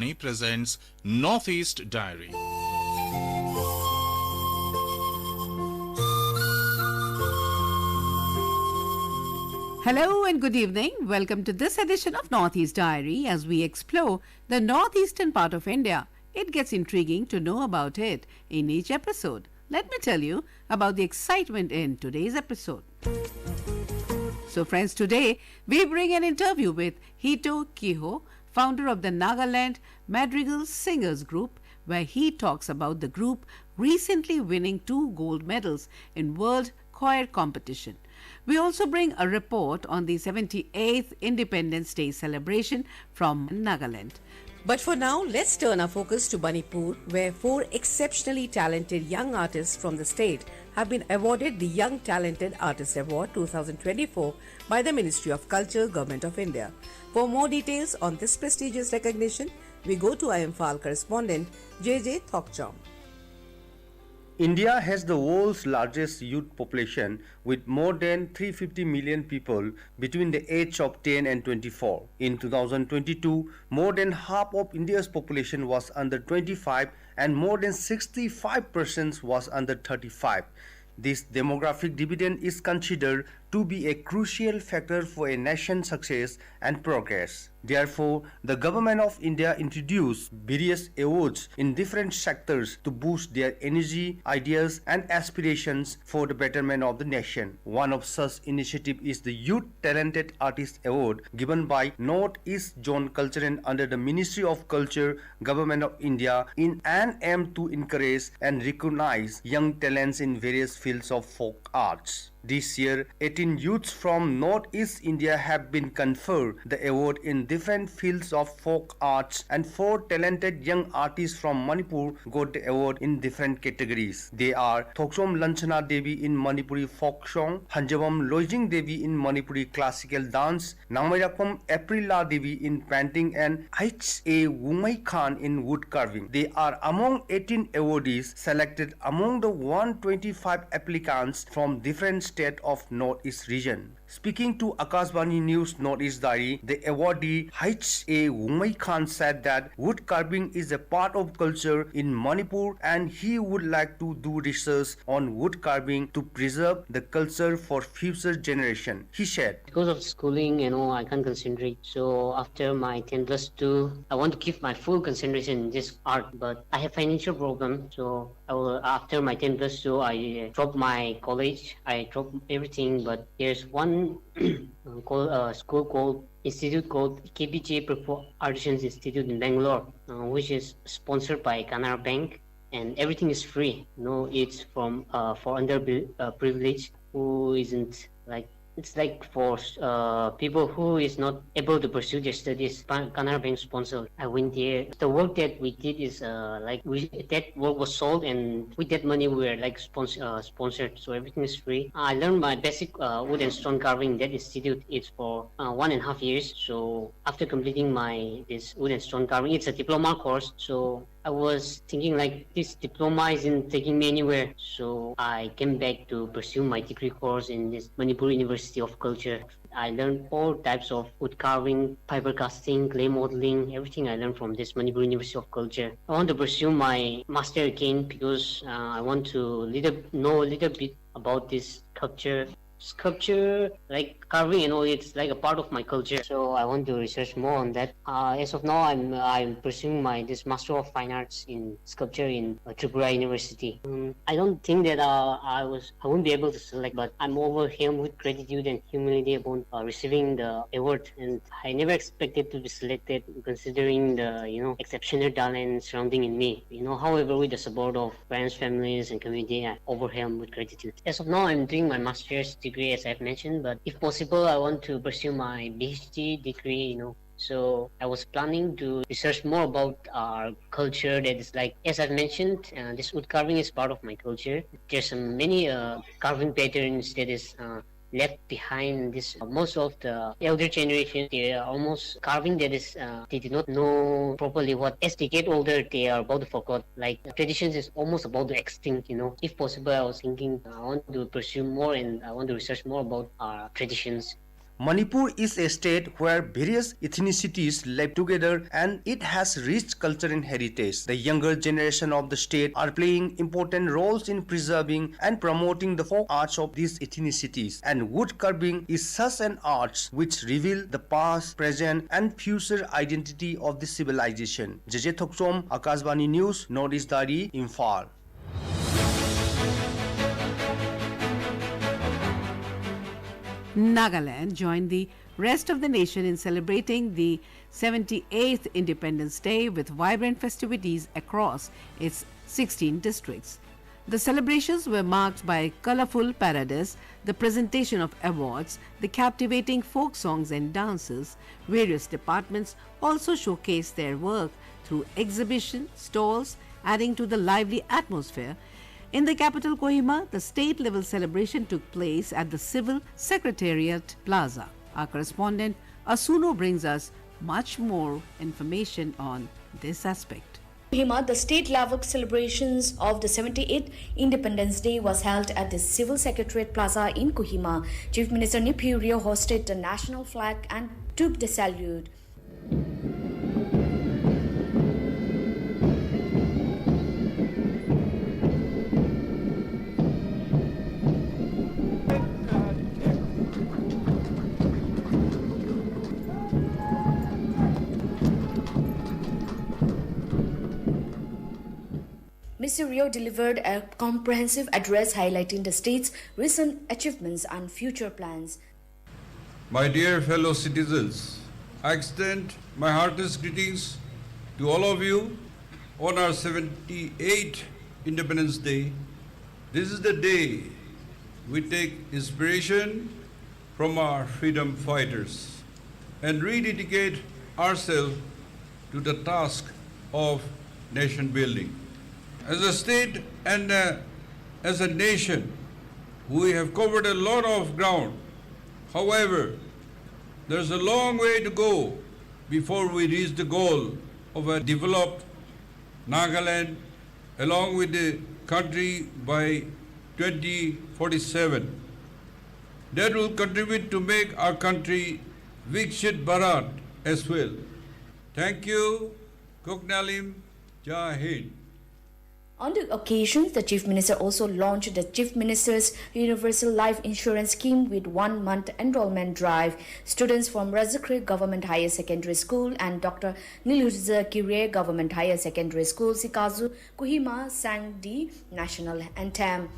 presents Northeast Diary. Hello and good evening. Welcome to this edition of Northeast Diary as we explore the northeastern part of India. It gets intriguing to know about it in each episode. Let me tell you about the excitement in today's episode. So friends, today we bring an interview with Hito Kiho, founder of the Nagaland Madrigal Singers Group, where he talks about the group recently winning 2 gold medals in World Choir Competition. We also bring a report on the 78th Independence Day celebration from Nagaland. But for now, let's turn our focus to Manipur, where 4 exceptionally talented young artists from the state have been awarded the Young Talented Artist Award 2024 by the Ministry of Culture, Government of India. For more details on this prestigious recognition, we go to Imphal correspondent JJ Thokchom. India has the world's largest youth population with more than 350 million people between the age of 10 and 24. In 2022, more than half of India's population was under 25 and more than 65% was under 35. This demographic dividend is considered to be a crucial factor for a nation's success and progress. Therefore, the Government of India introduced various awards in different sectors to boost their energy, ideas and aspirations for the betterment of the nation. One of such initiatives is the Youth Talented Artist Award given by North East Zone Culture under the Ministry of Culture, Government of India in an aim to encourage and recognize young talents in various fields of folk arts. This year, 18 youths from Northeast India have been conferred the award in different fields of folk arts and 4 talented young artists from Manipur got the award in different categories. They are Thoksom Lanchana Devi in Manipuri folk song, Hanjabam Lojing Devi in Manipuri classical dance, Namairakom Aprila Devi in painting and H.A. Wumai Khan in wood carving. They are among 18 awardees selected among the 125 applicants from different state of Northeast region. Speaking to Akashvani News Northeast Diary, the awardee H.A. Wumai Khan said that wood carving is a part of culture in Manipur and he would like to do research on wood carving to preserve the culture for future generation. He said, because of schooling, I can't concentrate. So after my 10 plus 2, I want to keep my full concentration in this art, but I have financial problem. So after my 10 plus 2, I dropped my college. I dropped everything, but there's one school called institute called KPJ Artisans Institute in Bangalore, which is sponsored by Canara Bank, and everything is free. It's from for underprivileged who isn't like. It's like for people who is not able to pursue their studies. Canara Bank sponsor. I went there. The work that we did is that work was sold, and with that money we were like sponsored. So everything is free. I learned my basic wood and stone carving in that institute. It's for 1.5 years. So after completing this wood and stone carving, it's a diploma course. So I was thinking like this diploma isn't taking me anywhere, so I came back to pursue my degree course in this Manipur University of Culture. I learned all types of wood carving, fiber casting, clay modeling, everything I learned from this Manipur University of Culture. I want to pursue my master again because I want to know a little bit about this sculpture like carving it's like a part of my culture, so I want to research more on that. As of now, I'm pursuing this Master of Fine Arts in Sculpture in Tripura University. I don't think that I won't be able to select, but I'm overwhelmed with gratitude and humility upon receiving the award, and I never expected to be selected considering the exceptional talent surrounding in me. However, with the support of parents, families and community, I'm overwhelmed with gratitude. As of now, I'm doing my master's degree as I've mentioned, but if possible I want to pursue my PhD degree. So I was planning to research more about our culture that is like, as I've mentioned, this wood carving is part of my culture. There's many carving patterns that is left behind. Most of the elder generation, they are almost carving that is they did not know properly what. As they get older, they are about to forget. Like traditions is almost about to extinct. If possible, I was thinking I want to pursue more and I want to research more about our traditions. Manipur is a state where various ethnicities live together and it has rich culture and heritage. The younger generation of the state are playing important roles in preserving and promoting the folk arts of these ethnicities. And wood carving is such an art which reveal the past, present and future identity of the civilization. JJ Thoksom, Akashvani News, Northeast Diary, Imphal. Nagaland joined the rest of the nation in celebrating the 78th Independence Day with vibrant festivities across its 16 districts. The celebrations were marked by colorful parades, the presentation of awards, the captivating folk songs and dances. Various departments also showcased their work through exhibition stalls, adding to the lively atmosphere. In the capital Kohima, the state-level celebration took place at the Civil Secretariat Plaza. Our correspondent Asuno brings us much more information on this aspect. Kohima, the state-level celebrations of the 78th Independence Day was held at the Civil Secretariat Plaza in Kohima. Chief Minister Neiphiu Rio hosted the national flag and took the salute. Mr. Rio delivered a comprehensive address highlighting the state's recent achievements and future plans. My dear fellow citizens, I extend my heartiest greetings to all of you on our 78th Independence Day. This is the day we take inspiration from our freedom fighters and rededicate ourselves to the task of nation building. As a state and as a nation, we have covered a lot of ground. However, there's a long way to go before we reach the goal of a developed Nagaland along with the country by 2047. That will contribute to make our country Viksit Bharat as well. Thank you. Koknalim Jai Hind. On the occasion, the Chief Minister also launched the Chief Minister's Universal Life Insurance Scheme with 1-month enrollment drive. Students from Razakri Government Higher Secondary School and Dr. Nilutza Kire Government Higher Secondary School, Sikazu, Kohima sang the national anthem.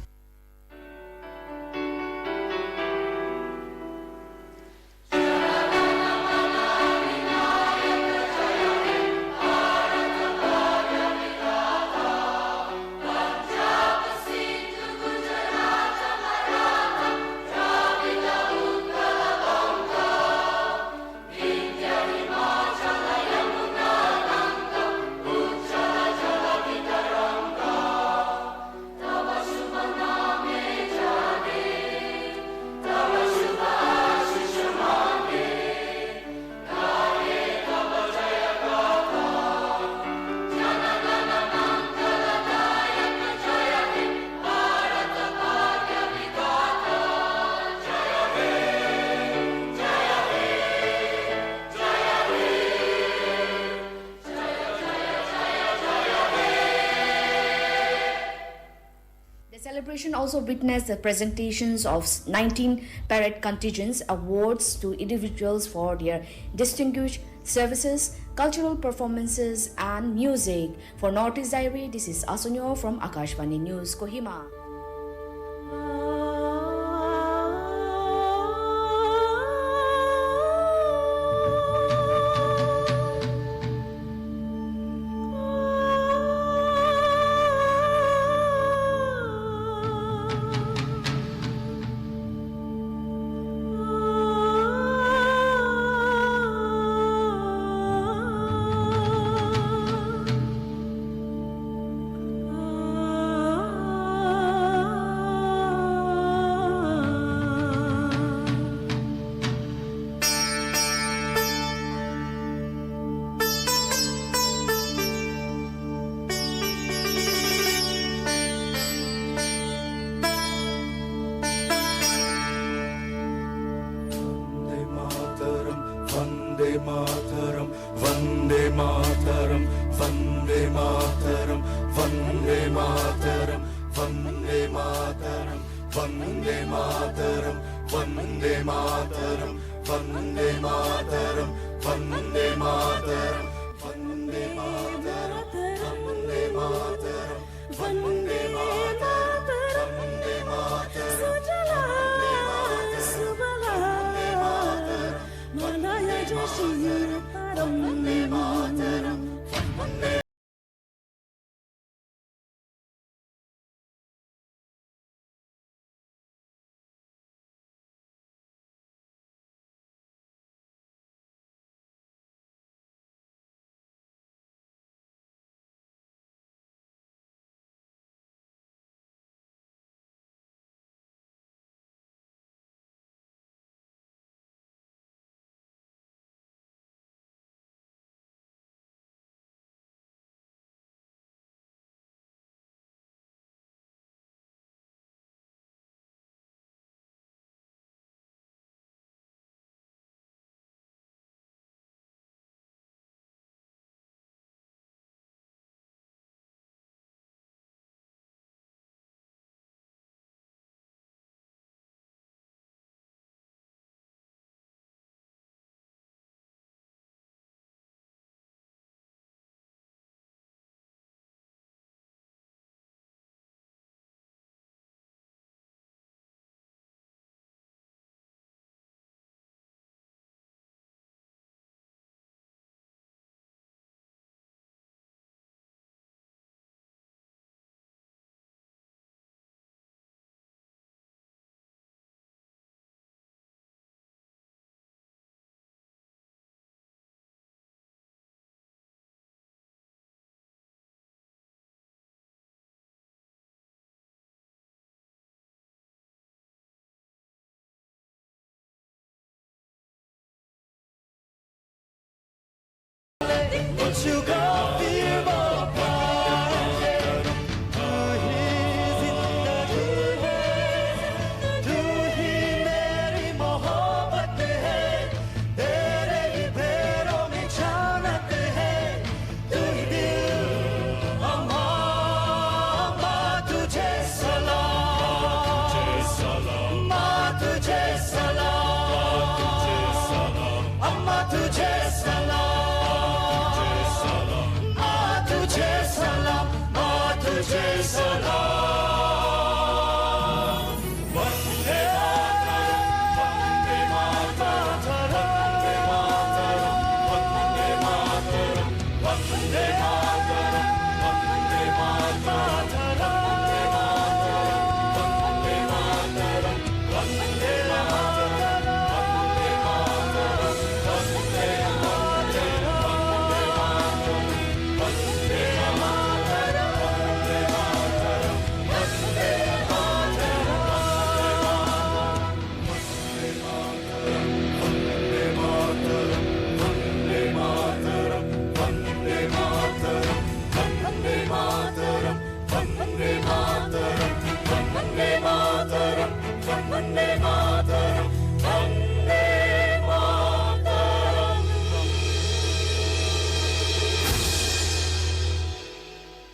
Celebration also witnessed the presentations of 19 parade contingents, awards to individuals for their distinguished services, cultural performances and music. For Northeast Diary, this is Asunyo from Akashvani News, Kohima.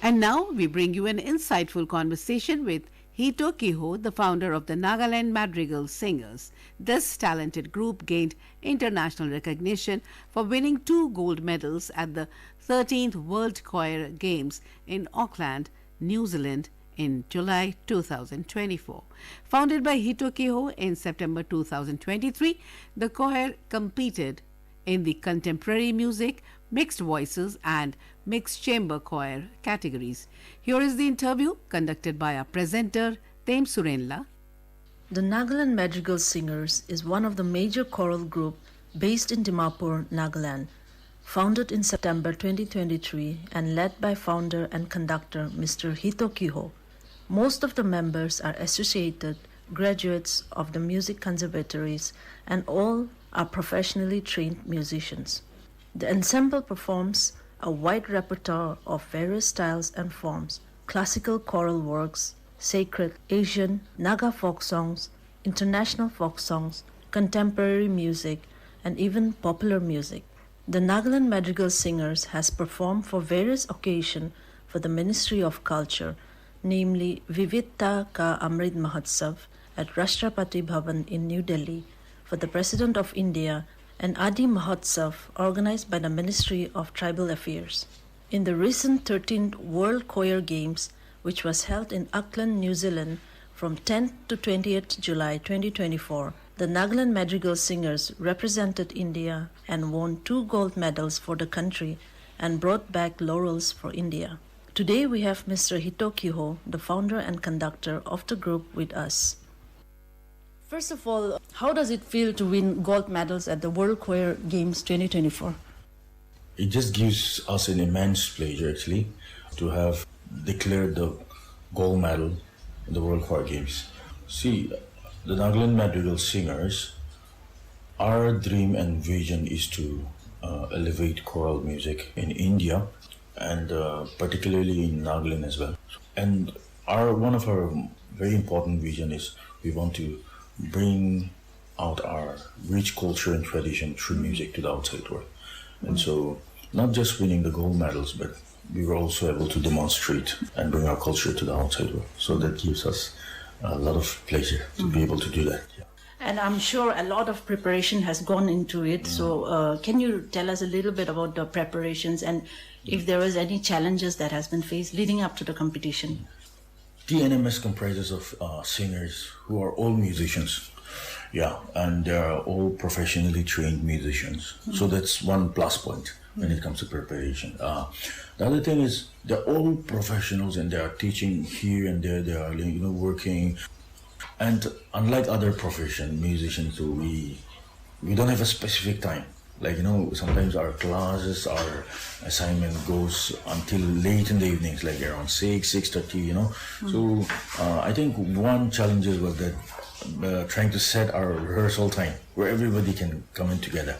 And now we bring you an insightful conversation with Hito Kiho, the founder of the Nagaland Madrigal Singers. This talented group gained international recognition for winning 2 gold medals at the 13th World Choir Games in Auckland, New Zealand in July 2024. Founded by Hito Kiho in September 2023, the choir competed in the contemporary music, mixed voices and mixed chamber choir categories. Here is the interview conducted by our presenter, Them Surenla. The Nagaland Madrigal Singers is one of the major choral group based in Dimapur, Nagaland, founded in September 2023 and led by founder and conductor Mr. Hito Kiho. Most of the members are associated graduates of the music conservatories and all are professionally trained musicians. The ensemble performs a wide repertoire of various styles and forms: classical choral works, sacred, Asian, Naga folk songs, international folk songs, contemporary music, and even popular music. The Nagaland Madrigal Singers has performed for various occasions for the Ministry of Culture, namely Vividta Ka Amrit Mahotsav at Rashtrapati Bhavan in New Delhi for the President of India and Adi Mahotsav organized by the Ministry of Tribal Affairs. In the recent 13th World Choir Games, which was held in Auckland, New Zealand from 10th to 28th July 2024, the Nagaland Madrigal Singers represented India and won 2 gold medals for the country and brought back laurels for India. Today we have Mr. Hitoki Ho, the founder and conductor of the group, with us. First of all, how does it feel to win gold medals at the World Choir Games 2024? It just gives us an immense pleasure, actually, to have declared the gold medal in the World Choir Games. See, the Nagaland Madrigal Singers, our dream and vision is to elevate choral music in India and particularly in Nagaland as well. And one of our very important vision is we want to bring out our rich culture and tradition through music to the outside world. And so not just winning the gold medals, but we were also able to demonstrate and bring our culture to the outside world. So that gives us a lot of pleasure to be able to do that. Yeah. And I'm sure a lot of preparation has gone into it. So can you tell us a little bit about the preparations and if there was any challenges that has been faced leading up to the competition? TNMS comprises of singers who are all musicians. Yeah, and they are all professionally trained musicians. So that's one plus point when it comes to preparation. The other thing is they're all professionals and they are teaching here and there. They are, working. And unlike other profession musicians, we don't have a specific time. Sometimes our classes, our assignment goes until late in the evenings, like around 6:30, So I think one challenge was that trying to set our rehearsal time where everybody can come in together,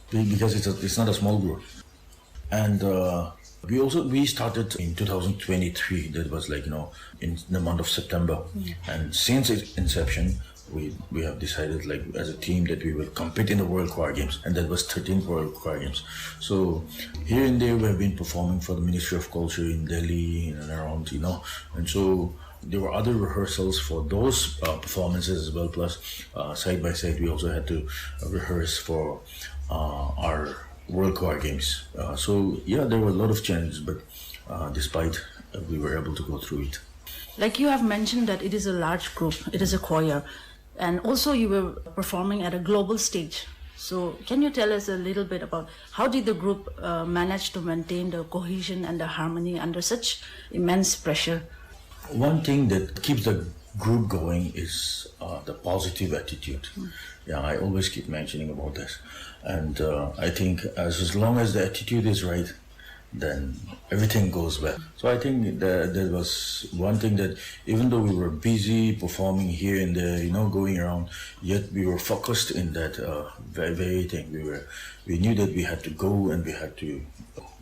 because it's not a small group. And we started in 2023. That was in the month of September. And since its inception, we have decided as a team that we will compete in the World Choir Games, and that was 13th World Choir Games. So here and there we have been performing for the Ministry of Culture in Delhi and around, and so there were other rehearsals for those performances as well. Plus, side by side, we also had to rehearse for our World Choir Games. There were a lot of challenges, but despite we were able to go through it. Like you have mentioned that it is a large group, it is a choir, and also you were performing at a global stage. So can you tell us a little bit about how did the group manage to maintain the cohesion and the harmony under such immense pressure? One thing that keeps the group going is the positive attitude. Yeah, I always keep mentioning about this. And I think as long as the attitude is right, then everything goes well. So I think that was one thing, that even though we were busy performing here and there, going around, yet we were focused in that very thing. We knew that we had to go and we had to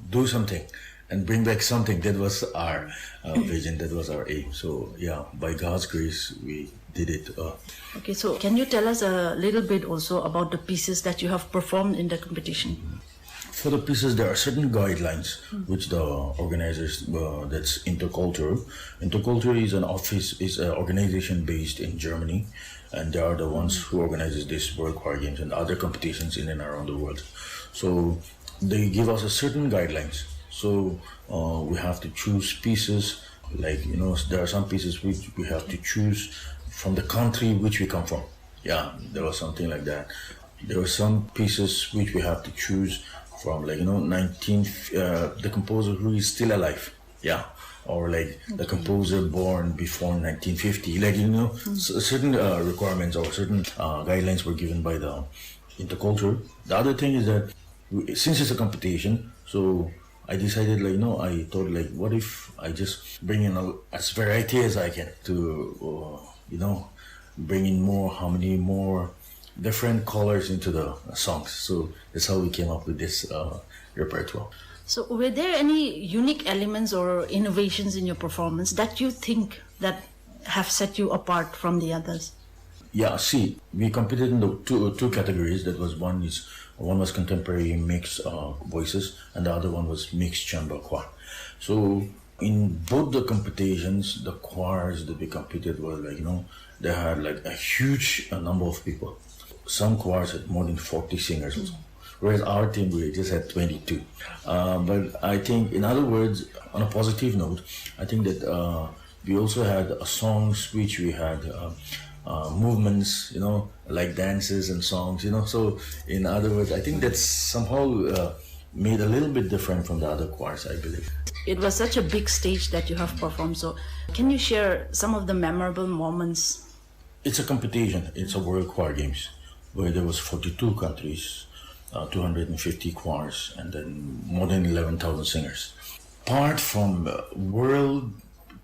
do something and bring back something. That was our vision, that was our aim. So yeah, by God's grace, we did it. Okay, so can you tell us a little bit also about the pieces that you have performed in the competition? For the pieces, there are certain guidelines which the organizers, that's Interculture. Interculture is an organization based in Germany, and they are the ones who organizes this World Choir Games and other competitions in and around the world. So they give us a certain guidelines. So we have to choose pieces, there are some pieces which we have to choose from the country which we come from. Yeah, there was something like that. There were some pieces which we have to choose from, the composer who is still alive. Yeah. Or the composer born before 1950. Certain requirements or certain guidelines were given by the Interculture. The other thing is that since it's a competition, so I decided, I thought, what if I just bring in as variety as I can to, bring in more harmony, more different colors into the songs. So that's how we came up with this repertoire. So were there any unique elements or innovations in your performance that you think that have set you apart from the others? Yeah, see, we competed in the two categories. That was, one is One was contemporary mixed voices, and the other one was mixed chamber choir. So in both the competitions, the choirs that we competed were they had like a huge number of people. Some choirs had more than 40 singers also, whereas our team, we just had 22. But I think, in other words, on a positive note, I think that we also had songs which we had movements, like dances and songs, So in other words, I think that's somehow made a little bit different from the other choirs, I believe. It was such a big stage that you have performed. So can you share some of the memorable moments? It's a competition. It's a World Choir Games where there was 42 countries, 250 choirs, and then more than 11,000 singers. Apart from world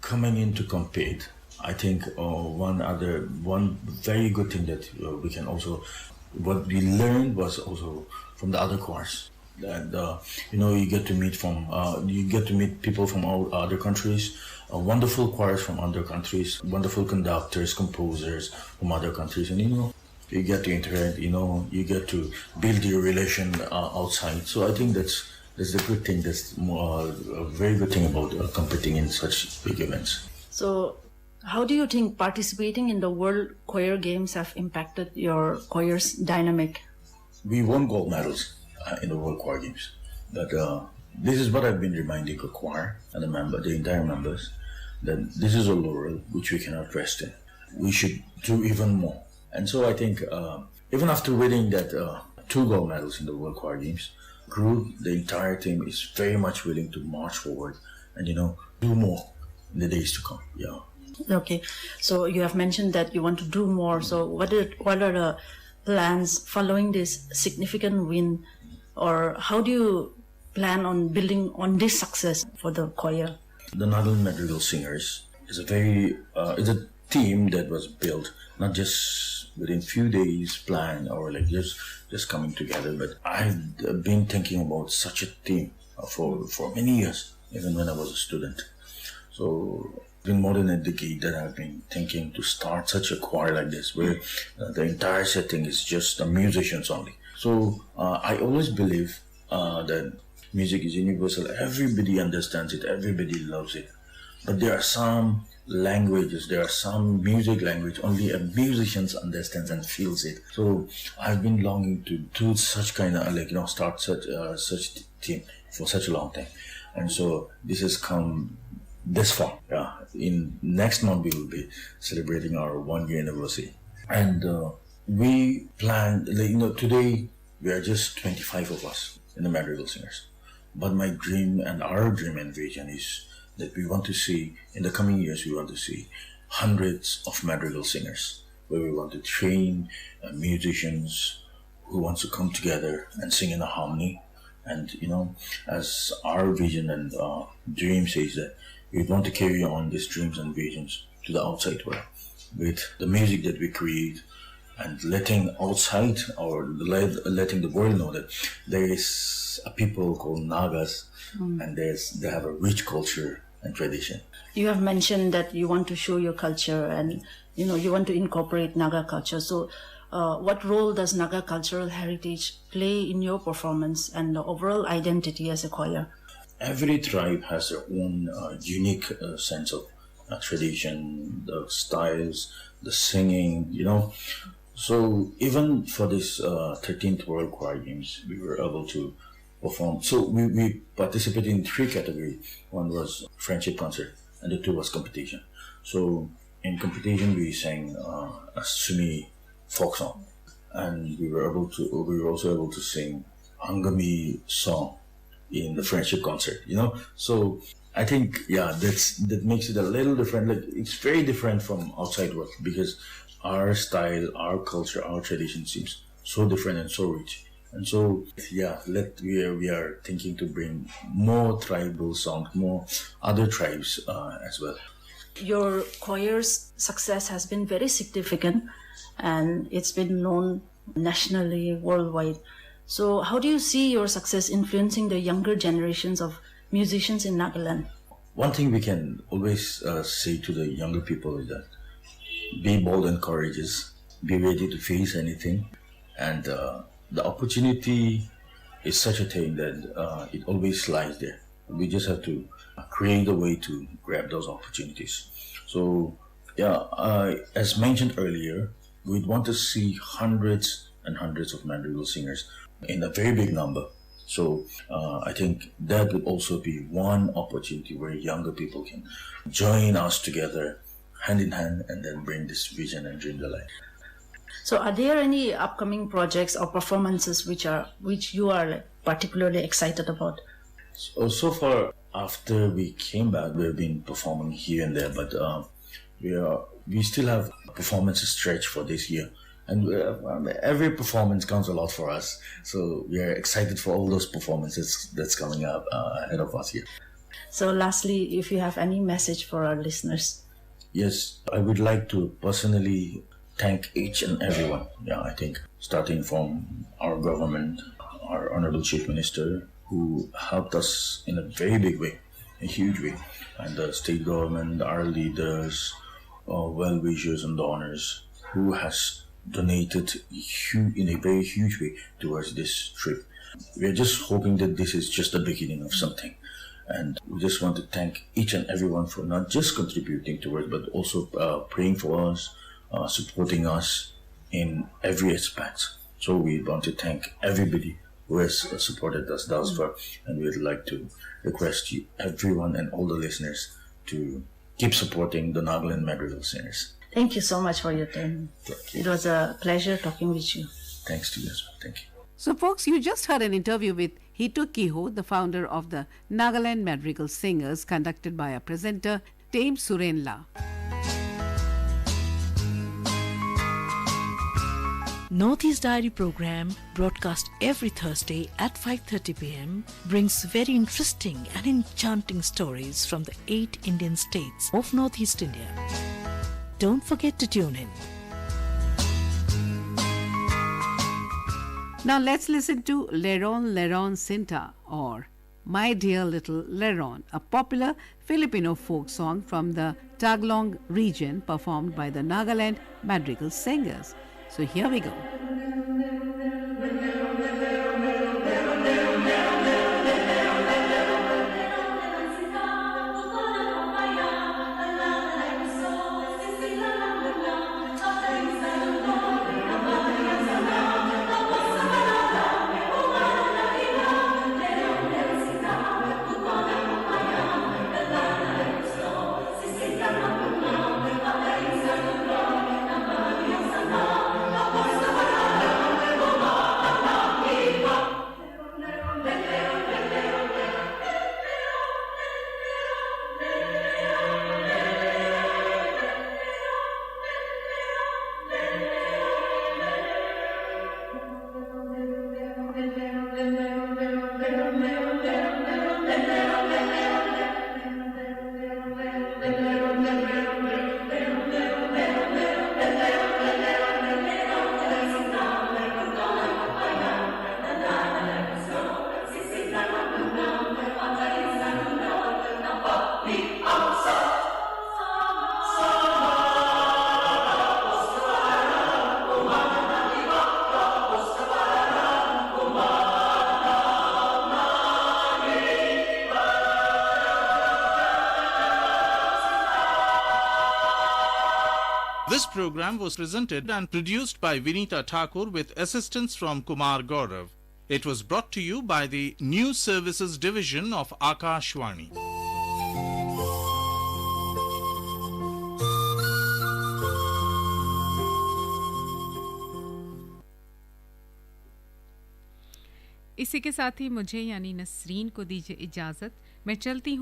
coming in to compete, I think one very good thing that we can also, what we learned was also from the other choirs. And you get to meet people from all other countries, wonderful choirs from other countries, wonderful conductors, composers from other countries, and you get to interact. You get to build your relation outside. So I think that's the good thing. That's a very good thing about competing in such big events. So how do you think participating in the World Choir Games have impacted your choir's dynamic? We won gold medals in the World Choir Games. But this is what I've been reminding the choir and the entire members, that this is a laurel which we cannot rest in. We should do even more. And so I think even after winning that 2 gold medals in the World Choir Games, the entire team is very much willing to march forward and do more in the days to come. Yeah. Okay, so you have mentioned that you want to do more. So what are the plans following this significant win? Or how do you plan on building on this success for the choir? The Nagaland Madrigal Singers is a team that was built not just within few days plan or like just coming together, but I've been thinking about such a team for many years, even when I was a student. So it's been more than a decade that I've been thinking to start such a choir like this, where the entire setting is just the musicians only. So I always believe that music is universal. Everybody understands it. Everybody loves it. But there are some languages, there are some music language only a musician understands and feels it. So I've been longing to do such kind of start such team for such a long time. And so this has come this far. Yeah. In next month we will be celebrating our 1-year anniversary. And we plan, today we are just 25 of us in the Madrigal Singers. But my dream and our dream and vision is that we want to see, in the coming years, we want to see hundreds of Madrigal Singers, where we want to train musicians who want to come together and sing in a harmony. And, as our vision and dream says, that we want to carry on these dreams and visions to the outside world with the music that we create, and letting outside or letting the world know that there is a people called Nagas, and they have a rich culture and tradition. You have mentioned that you want to show your culture and you want to incorporate Naga culture. So what role does Naga cultural heritage play in your performance and the overall identity as a choir? Every tribe has their own unique sense of tradition, the styles, the singing, So even for this 13th World Choir Games, we were able to perform. So we participated in 3 categories. One was friendship concert, and the 2 was competition. So in competition, we sang a Sumi folk song, and we were also able to sing Angami song in the friendship concert. So I think that makes it a little different. Like, it's very different from outside world, because our style, our culture, our tradition seems so different and so rich. And so, we are thinking to bring more tribal songs, more other tribes as well. Your choir's success has been very significant, and it's been known nationally, worldwide. So how do you see your success influencing the younger generations of musicians in Nagaland? One thing we can always say to the younger people is that be bold and courageous, be ready to face anything, and the opportunity is such a thing that it always lies there. We just have to create a way to grab those opportunities. So, yeah, as mentioned earlier, we'd want to see hundreds and hundreds of madrigal singers in a very big number. So I think that would also be one opportunity where younger people can join us together, hand in hand, and then bring this vision and dream to life. So, are there any upcoming projects or performances which you are like, particularly excited about? So far, after we came back, we've been performing here and there, but we still have performances stretched for this year. And every performance counts a lot for us. So we are excited for all those performances that's coming up ahead of us here. So lastly, if you have any message for our listeners. Yes, I would like to personally thank each and everyone. Yeah, I think starting from our government, our Honorable Chief Minister, who helped us in a very big way, a huge way, and the state government, our leaders, well-wishers and donors, who has donated in a very huge way towards this trip. We're just hoping that this is just the beginning of something. And we just want to thank each and everyone for not just contributing towards, but also praying for us, supporting us in every aspect. So we want to thank everybody who has supported us thus far. And we'd like to request you, everyone and all the listeners, to keep supporting the Nagaland Madrigal Singers. Thank you so much for your time. Thank you. It was a pleasure talking with you. Thanks to you as well. Thank you. So, folks, you just heard an interview with Hitu Kiho, the founder of the Nagaland Madrigal Singers, conducted by our presenter, Tame Surenla. Northeast Diary program, broadcast every Thursday at 5:30 p.m., brings very interesting and enchanting stories from the 8 Indian states of Northeast India. Don't forget to tune in. Now let's listen to Leron Leron Sinta, or My Dear Little Leron, a popular Filipino folk song from the Tagalog region performed by the Nagaland Madrigal Singers. So here we go. This program was presented and produced by Vinita Thakur with assistance from Kumar Gaurav. It was brought to you by the News Services Division of Akashvani. इसी के साथ ही मुझे यानी नसरीन को दीजिए इजाज़त। मैं चलती हूँ